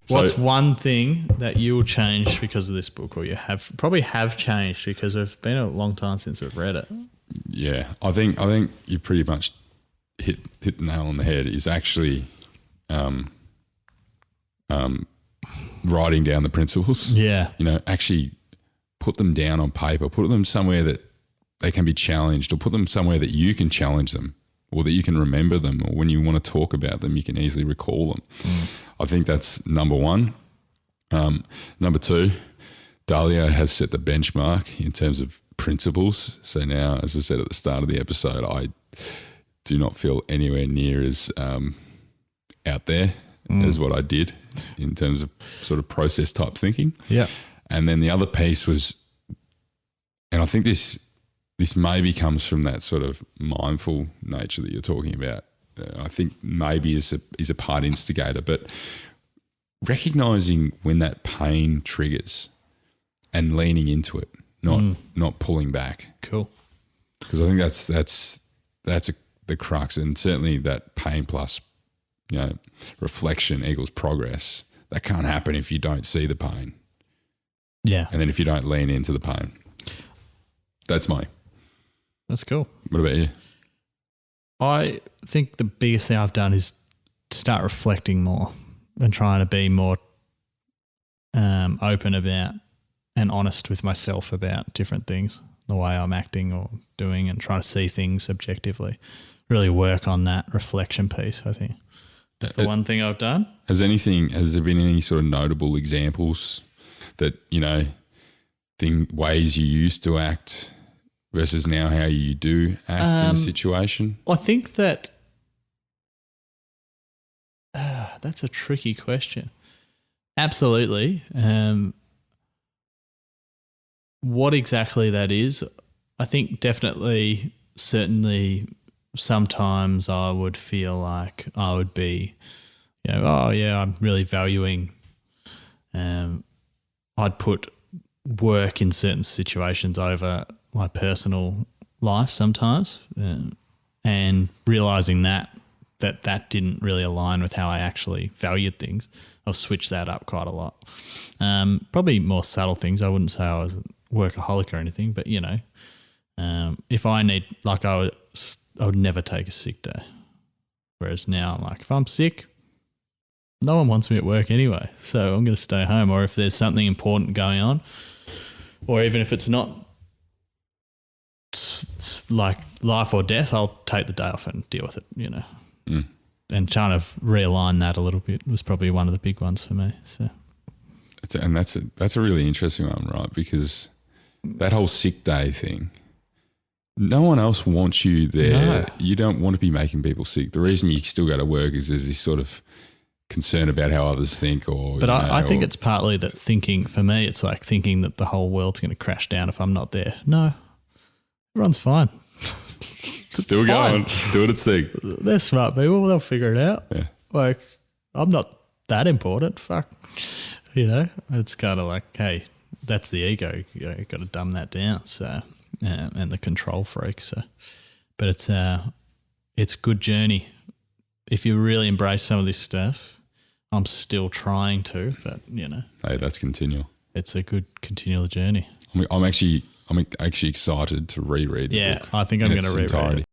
What's one thing that you will change because of this book, or you probably have changed because it's been a long time since we've read it? Yeah, I think you pretty much hit the nail on the head. Is actually writing down the principles. Yeah, actually put them down on paper. Put them somewhere that they can be challenged, or put them somewhere that you can challenge them, or that you can remember them, or when you want to talk about them, you can easily recall them. I think that's number one. Number two, Dalio has set the benchmark in terms of principles. So now, as I said at the start of the episode, I do not feel anywhere near as out there as what I did in terms of sort of process type thinking. Yeah. And then the other piece was, and I think this maybe comes from that sort of mindful nature that you're talking about. I think maybe is a part instigator, but recognizing when that pain triggers and leaning into it, not pulling back. Cool. Because I think that's the crux, and certainly that pain plus, reflection equals progress. That can't happen if you don't see the pain. Yeah. And then if you don't lean into the pain. That's cool. What about you? I think the biggest thing I've done is start reflecting more and trying to be more open about and honest with myself about different things, the way I'm acting or doing, and trying to see things objectively. Really work on that reflection piece, I think. That's the one thing I've done. Has there been any sort of notable examples that, ways you used to act versus now how you do act in a situation? I think that that's a tricky question. Absolutely. What exactly that is, I think definitely, certainly sometimes I would feel like I would be, I'm really valuing, I'd put work in certain situations over my personal life sometimes, and realising that didn't really align with how I actually valued things. I'll switch that up quite a lot. Probably more subtle things. I wouldn't say I was a workaholic or anything, but if I need, I would never take a sick day. Whereas now I'm like, if I'm sick, no one wants me at work anyway, so I'm going to stay home. Or if there's something important going on, or even if it's not like life or death, I'll take the day off and deal with it, And trying to realign that a little bit was probably one of the big ones for me. So, that's a really interesting one, right? Because that whole sick day thing, no one else wants you there. No. You don't want to be making people sick. The reason you still go to work is there's this sort of concern about how others think, but I think it's partly that thinking. For me, it's like thinking that the whole world's going to crash down if I'm not there. No, everyone's fine. Still going. It's doing its thing. They're smart people. They'll figure it out. Yeah. Like, I'm not that important. Fuck. It's kind of like, hey, that's the ego. You got to dumb that down. So, and the control freak. So, but it's a good journey. If you really embrace some of this stuff, I'm still trying to, but Hey, that's continual. It's a good continual journey. I'm actually excited to reread the book. I think I'm going to reread it.